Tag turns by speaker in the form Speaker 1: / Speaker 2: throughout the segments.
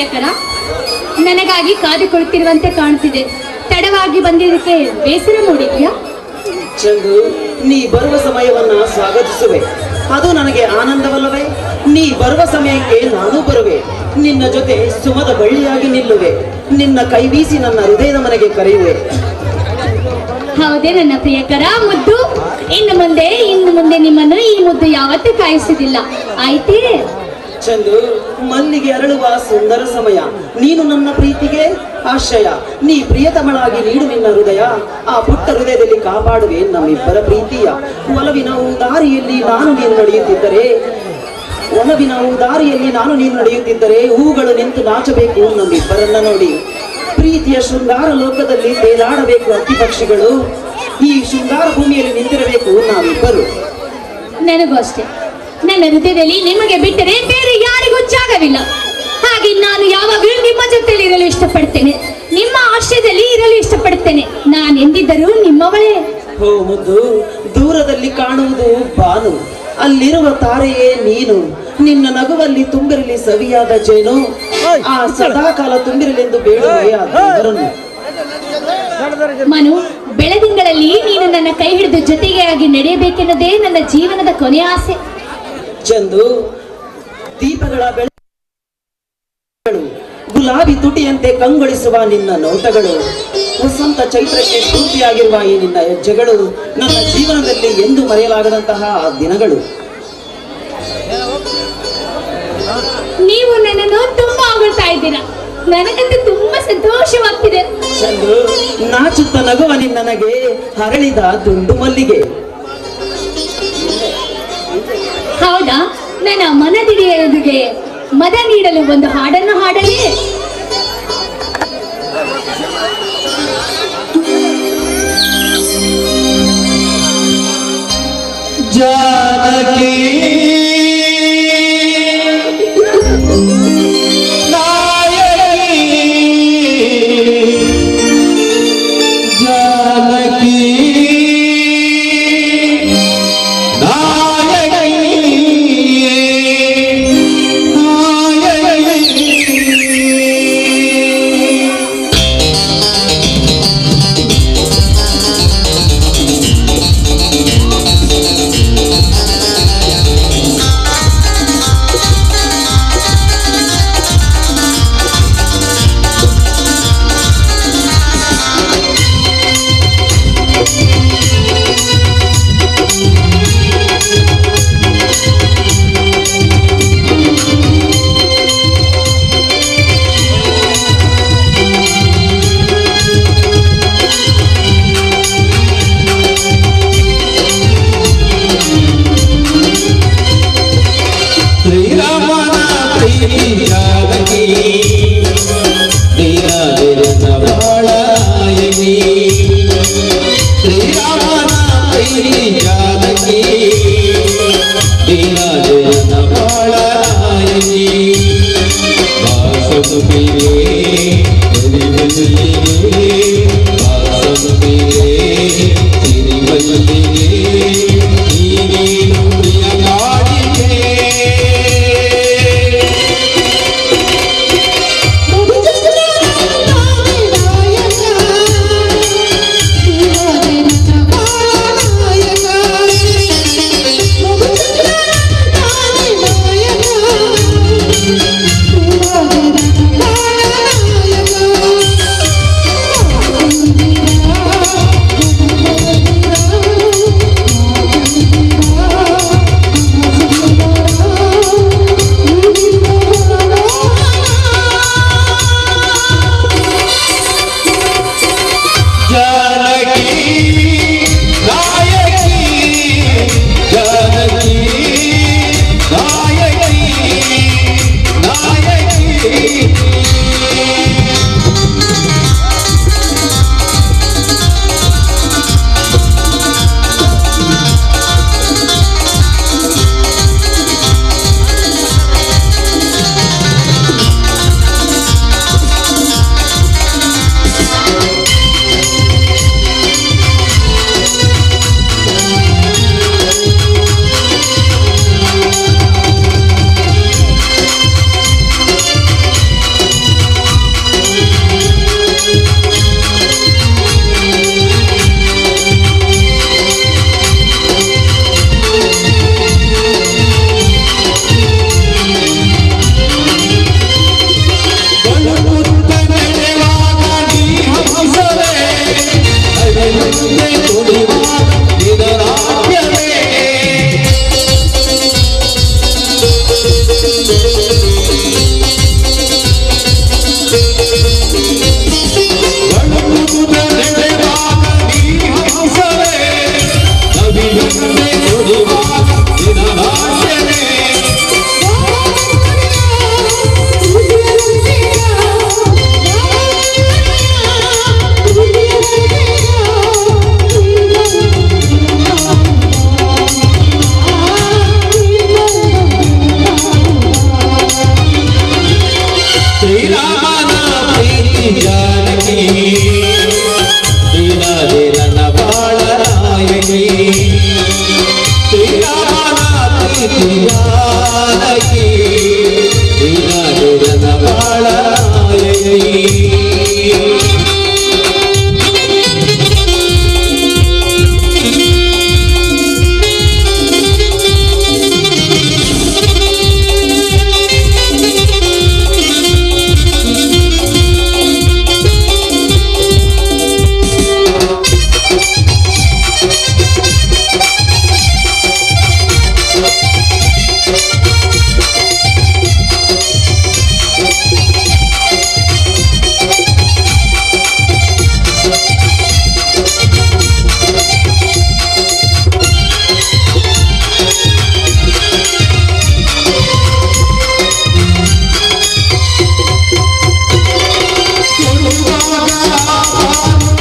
Speaker 1: ಪ್ರಿಯಕರ, ನನಗಾಗಿ ಕಾದು ಕುಳಿತಿರುವಂತೆ ಕಾಣುತ್ತಿದೆ. ತಡವಾಗಿ ಬಂದಿದ್ದಕ್ಕೆ ಬೇಸರ ಮೂಡಿದ್ಯಾ?
Speaker 2: ಚಂದು, ನೀ ಬರುವ ಸಮಯವನ್ನ ಸ್ವಾಗತಿಸುವೆ, ಅದು ನನಗೆ ಆನಂದವಲ್ಲವೇ? ನೀ ಬರುವ ಸಮಯಕ್ಕೆ ನಾನು ಬರುವೆ, ನಿನ್ನ ಜೊತೆ ಸುಮದ ಬಳ್ಳಿಯಾಗಿ ನಿಲ್ಲುವೆ, ನಿನ್ನ ಕೈ ಬೀಸಿ ನನ್ನ ಹೃದಯದ ಮನೆಗೆ ಕರೆಯುವೆ.
Speaker 1: ಹೌದೇ ನನ್ನ ಪ್ರಿಯಕರ ಮುದ್ದು? ಇನ್ನು ಮುಂದೆ ನಿಮ್ಮನ್ನು ಈ ಮುದ್ದು ಯಾವತ್ತೂ ಕಾಯಿಸುವುದಿಲ್ಲ, ಆಯ್ತೇ?
Speaker 2: ಚಂದು, ಮಲ್ಲಿಗೆ ಅರಳುವ ಸುಂದರ ಸಮಯ, ನೀನು ನನ್ನ ಪ್ರೀತಿಗೆ ಆಶ್ರಯ, ನೀ ಪ್ರಿಯತಮಳಾಗಿ ನೀಡು ನಿನ್ನ ಹೃದಯ, ಆ ಪುಟ್ಟ ಹೃದಯದಲ್ಲಿ ಕಾಪಾಡುವೆ ನಮ್ಮಿಬ್ಬರ ಪ್ರೀತಿಯ. ಒಲವಿನ ದಾರಿಯಲ್ಲಿ ನಾನು ನೀನು ನಡೆಯುತ್ತಿದ್ದರೆ ಹೂಗಳು ನಿಂತು ನಾಚಬೇಕು ನಮ್ಮಿಬ್ಬರನ್ನ ನೋಡಿ. ಪ್ರೀತಿಯ ಶೃಂಗಾರ ಲೋಕದಲ್ಲಿ ತೇಲಾಡಬೇಕು ಅಕ್ಕಿ ಪಕ್ಷಿಗಳು, ಈ ಶೃಂಗಾರ ಭೂಮಿಯಲ್ಲಿ ನಿಂತಿರಬೇಕು ನಾವಿಬ್ಬರು.
Speaker 1: ನನಗೂ ಅಷ್ಟೇ, ನನ್ನ ಹೃದಯದಲ್ಲಿ ನಿಮಗೆ ಬಿಟ್ಟರೆ ಬೇರೆ ಯಾರಿಗೂ ಜಾಗವಿಲ್ಲ. ಹಾಗೆ ನಾನು ಯಾವಾಗಲೂ ನಿಮ್ಮ ಜೊತೆಯಲ್ಲಿ ಇರಲು ಇಷ್ಟಪಡ್ತೇನೆ, ನಿಮ್ಮ ಆಶ್ರಯದಲ್ಲಿ ಇರಲು ಇಷ್ಟಪಡ್ತೇನೆ. ನಾನೆಂದಿದ್ದರೂ ನಿಮ್ಮವಳೇ.
Speaker 2: ಹೋ ಮುದ್ದು, ದೂರದಲ್ಲಿ ಕಾಣುವುದು ಬಾನು, ಅಲ್ಲಿರುವ ತಾರೆಯೇ ನೀನು, ನಿನ್ನ ನಗುವಲ್ಲಿ ತುಂಬಿರಲಿ ಸವಿಯಾದ ಜೇನು, ಆ ಸದಾಕಾಲ ತುಂಬಿರಲೆಂದು ಬೇಡುವೆ ಆ ದೇವರನ್ನು.
Speaker 1: ಮನು, ಬೆಳದಿಂಗಳಲ್ಲಿ ನೀನು ನನ್ನ ಕೈ ಹಿಡಿದು ಜೊತೆಗೆ ನಡೆಯಬೇಕೆನ್ನೋದೇ ನನ್ನ ಜೀವನದ ಕೊನೆಯ ಆಸೆ.
Speaker 2: ಚಂದು, ದೀಪಗಳ ಬೆಳಕು, ಗುಲಾಬಿ ತುಟಿಯಂತೆ ಕಂಗೊಳಿಸುವ ನಿನ್ನ ನೋಟಗಳು, ವಸಂತ ಚೈತ್ರಕ್ಕೆ ಸ್ಫೂರ್ತಿಯಾಗಿರುವ ಈ ನಿನ್ನ ಹೆಜ್ಜೆಗಳು ನನ್ನ ಜೀವನದಲ್ಲಿ ಎಂದು ಮರೆಯಲಾಗದಂತಹ ದಿನಗಳು.
Speaker 1: ನೀವು ನನ್ನನ್ನು ತುಂಬಾ ಹೊಗಳ್ತಾ ಇದ್ದೀರಾ, ನನಗಂತೂ ತುಂಬಾ ಸಂತೋಷವಾಗ್ತಿದೆ.
Speaker 2: ಚಂದು, ನಾಚುತ್ತ ನಗುವ ನಿನ್ನನಗೆ ಹರಳಿದ ದುಂಡು ಮಲ್ಲಿಗೆ.
Speaker 1: ಹೌದಾ? ನನ್ನ ಮನದಿಡಿಯುವುದಿಗೆ ಮದ ನೀಡಲು ಒಂದು ಹಾಡನ್ನು ಹಾಡಲೇ?
Speaker 2: ಜಾನಕಿ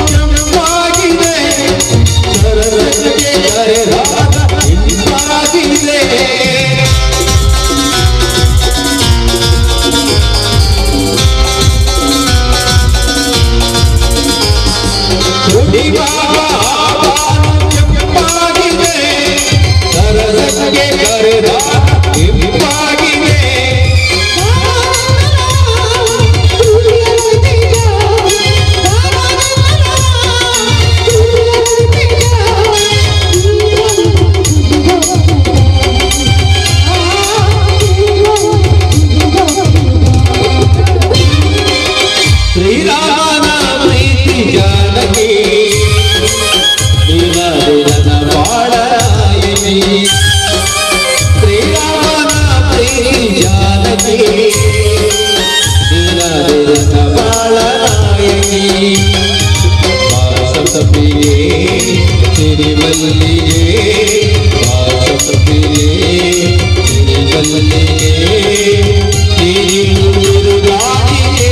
Speaker 3: ಕೆಂಪಾಗಿದೆ ಸರಸಕ್ಕೆ ಕರೆದಾಗ ಇಂಪಾಗಿದೆ ಕೆಂಪಾಗಿದೆ ಸರಸಕ್ಕೆ ಕರೆದಾಗ ಇಂಪಾಗಿದೆ ಶ್ರೀರಾಮನ ಪ್ರೀತಿ ಜಾನಕಿ ನೀನದಿರನ ಬಾಳರಾಯಣಿ ಶ್ರೀರಾಮನ ಪ್ರೀತಿ ಜಾನಕಿ ನೀನದಿರನ ಬಾಳರಾಯಣಿ ವಾಸಪ್ರಿಯೇ ಸಿರಿಮಲ್ಲಿಗೆ ವಾಸಪ್ರಿಯೇ ಸಿರಿಮಲ್ಲಿಗೆ ತಿರುಗಾಡಿಗೆ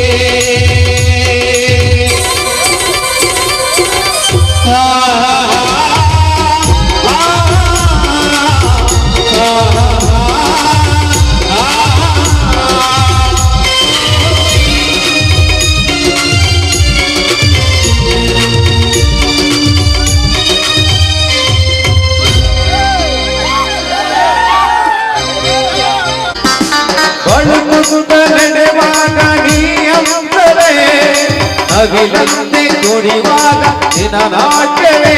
Speaker 3: ನಡೆವಾಗ ನೀ ಅಂಬರೆ ಅಗಿಲಂತೆ ಕುಣಿವಾಗ ನಿನ್ನ ನಾಟ್ಯವೇ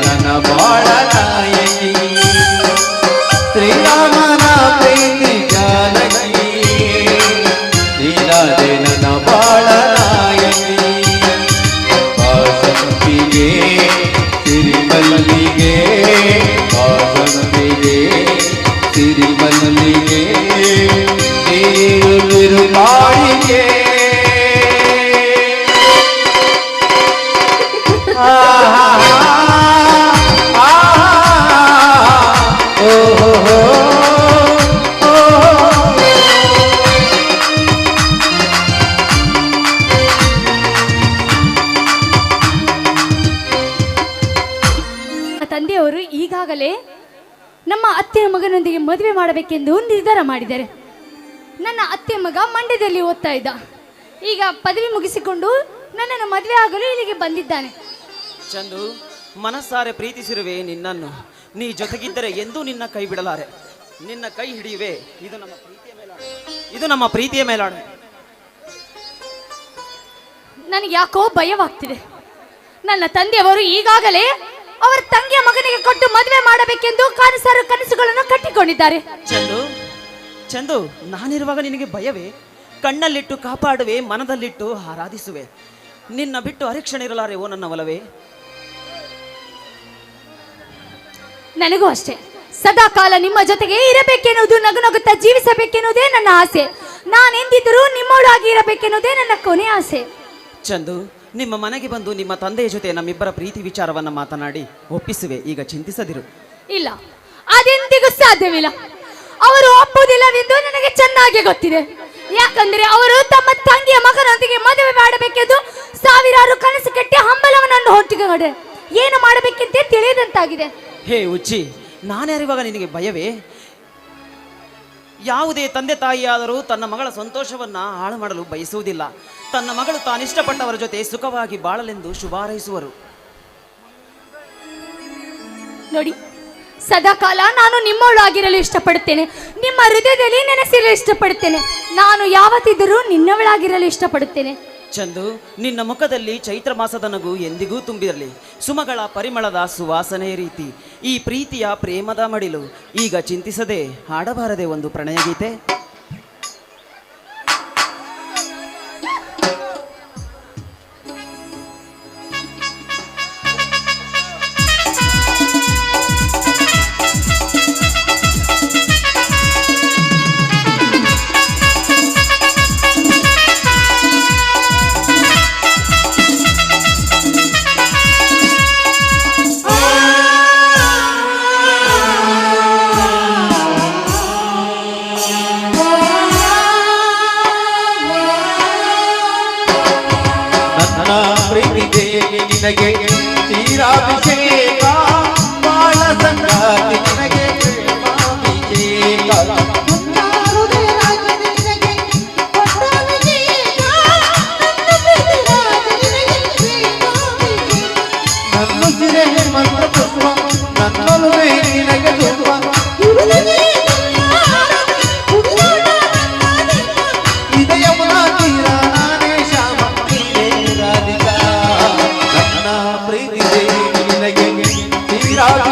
Speaker 3: ನನ್ನ ಬಾಳ ನಾಯಕಿ ಶ್ರೀರಾಮನ ಪ್ರೀತಿ ಜಾನಕಿ ನೀನಾದೆ ನನ್ನ ಬಾಳ ನಾಯಕಿ ವಾಸಂತಿಗೆ ಸಿರಿಮಲ್ಲಿಗೆ ವಾಸಂತಿಗೆ ಸಿರಿಮಲ್ಲಿಗೆ ನೀರು ಬಿರುಗಾಳಿಗೆ
Speaker 1: ತಂದೆಯವರು ಈಗಾಗಲೇ ನಮ್ಮ ಅತ್ತೆಯ ಮಗನೊಂದಿಗೆ ಮದುವೆ ಮಾಡಬೇಕೆಂದು ನಿರ್ಧಾರ ಮಾಡಿದ್ದಾರೆ. ನನ್ನ ಅತ್ತೆ ಮಗ ಮಂಡ್ಯದಲ್ಲಿ ಓದ್ತಾ ಇದ್ದ. ಈಗ ಪದವಿ ಮುಗಿಸಿಕೊಂಡು ನನ್ನನ್ನು ಮದುವೆ ಆಗಲು ಇಲ್ಲಿಗೆ ಬಂದಿದ್ದಾನೆ.
Speaker 2: ಚಂದು, ಮನಸ್ಸಾರೆ ಪ್ರೀತಿಸಿರುವೆ ನಿನ್ನನ್ನು. ನೀ ಜೊತೆಗಿದ್ದರೆ ಎಂದೂ ನಿನ್ನ ಕೈ ಬಿಡಲಾರೆ. ನಿನ್ನ ಕೈ ಹಿಡಿಯುವೆ. ಇದು ನಮ್ಮ ಪ್ರೀತಿಯ ಮೇಲಾಣೆ. ಇದು ನಮ್ಮ ಪ್ರೀತಿಯ ಮೇಲಾಣೆ.
Speaker 1: ನನಗೆ ಯಾಕೋ ಭಯವಾಗ್ತಿದೆ. ನನ್ನ ತಂದೆಯವರು ಈಗಾಗಲೇ ಅವರ ತಂಗಿಯ ಮಗನಿಗೆ ಕೊಟ್ಟು ಮದುವೆ ಮಾಡಬೇಕೆಂದು ಕನಸುಗಳನ್ನು ಕಟ್ಟಿಕೊಂಡಿದ್ದಾರೆ.
Speaker 2: ಚಂದು, ಚಂದು, ನಾನಿರುವಾಗ ನಿನಗೆ ಭಯವೇ? ಕಣ್ಣಲ್ಲಿಟ್ಟು ಕಾಪಾಡುವೆ, ಮನದಲ್ಲಿಟ್ಟು ಆರಾಧಿಸುವೆ. ನಿನ್ನ ಬಿಟ್ಟು ಅರೆಕ್ಷಣ ಇರಲಾರೆ ಓ ನನ್ನ ಒಲವೇ.
Speaker 1: ನನಗೂ ಅಷ್ಟೇ. ಸದಾ ಕಾಲ ನಿಮ್ಮ ಜೊತೆಗೆ ಇರಬೇಕೆನ್ನುವುದು, ನಗುನಗುತ್ತಾ ಜೀವಿಸಬೇಕೆನ್ನುವುದೇ ನನ್ನ ಆಸೆ. ನಾನೆಂದಿದ್ದರೂ ನಿಮ್ಮೊಳಗಾಗಿ ಇರಬೇಕೆನ್ನುವುದೇ ನನ್ನ ಕೊನೆ ಆಸೆ.
Speaker 2: ಚಂದು, ನಿಮ್ಮ ಮನೆಗೆ ಬಂದು ನಿಮ್ಮ ತಂದೆಯ ಜೊತೆ ನಮ್ಮಿಬ್ಬರ ಪ್ರೀತಿ ವಿಚಾರವನ್ನ ಮಾತನಾಡಿ ಒಪ್ಪಿಸುವೆ. ಈಗ ಚಿಂತಿಸದಿರು.
Speaker 1: ಇಲ್ಲ, ಅದೆಂದಿಗೂ ಸಾಧ್ಯವಿಲ್ಲ. ಅವರು ಒಪ್ಪುವುದಿಲ್ಲವೆಂದು ನನಗೆ ಚೆನ್ನಾಗಿ ಗೊತ್ತಿದೆ. ಯಾಕಂದ್ರೆ ಅವರು ತಮ್ಮ ತಂಗಿಯ ಮಗನೊಂದಿಗೆ ಮದುವೆ ಮಾಡಬೇಕೆಂದು ಸಾವಿರಾರು ಕನಸು ಕಟ್ಟಿ ಹಂಬಲವನನ್ನು ಹೊಟ್ಟಿಕೊಂಡೆ ಏನು ಮಾಡಬೇಕೆಂತ ತಿಳಿಯದಂತಾಗಿದೆ.
Speaker 2: ಹೇ ಉಚ್ಚಿ, ನಾನ್ಯಾರಿವಾಗ ನಿನಗೆ ಭಯವೇ? ಯಾವುದೇ ತಂದೆ ತಾಯಿಯಾದರೂ ತನ್ನ ಮಗಳ ಸಂತೋಷವನ್ನ ಹಾಳು ಮಾಡಲು ಬಯಸುವುದಿಲ್ಲ. ತನ್ನ ಮಗಳು ತಾನಿಷ್ಟಪಟ್ಟವರ ಜೊತೆ ಸುಖವಾಗಿ ಬಾಳಲೆಂದು ಶುಭಾರೈಸುವರು.
Speaker 1: ನೋಡಿ, ಸದಾಕಾಲ ನಾನು ನಿಮ್ಮವಳಾಗಿರಲು ಇಷ್ಟಪಡುತ್ತೇನೆ. ನಿಮ್ಮ ಹೃದಯದಲ್ಲಿ ನೆನೆಸಿರಲು ಇಷ್ಟಪಡುತ್ತೇನೆ. ನಾನು ಯಾವತ್ತಿದ್ದರೂ ನಿನ್ನವಳಾಗಿರಲು ಇಷ್ಟಪಡುತ್ತೇನೆ.
Speaker 2: ಚಂದು, ನಿನ್ನ ಮುಖದಲ್ಲಿ ಚೈತ್ರ ಮಾಸದ ನಗು ಎಂದಿಗೂ ತುಂಬಿರಲಿ. ಸುಮಗಳ ಪರಿಮಳದ ಸುವಾಸನೆಯ ರೀತಿ ಈ ಪ್ರೀತಿಯ ಪ್ರೇಮದ ಮಡಿಲು. ಈಗ ಚಿಂತಿಸದೆ ಹಾಡಬಾರದೆ ಒಂದು ಪ್ರಣಯ ಗೀತೆ?
Speaker 3: ರಾಗ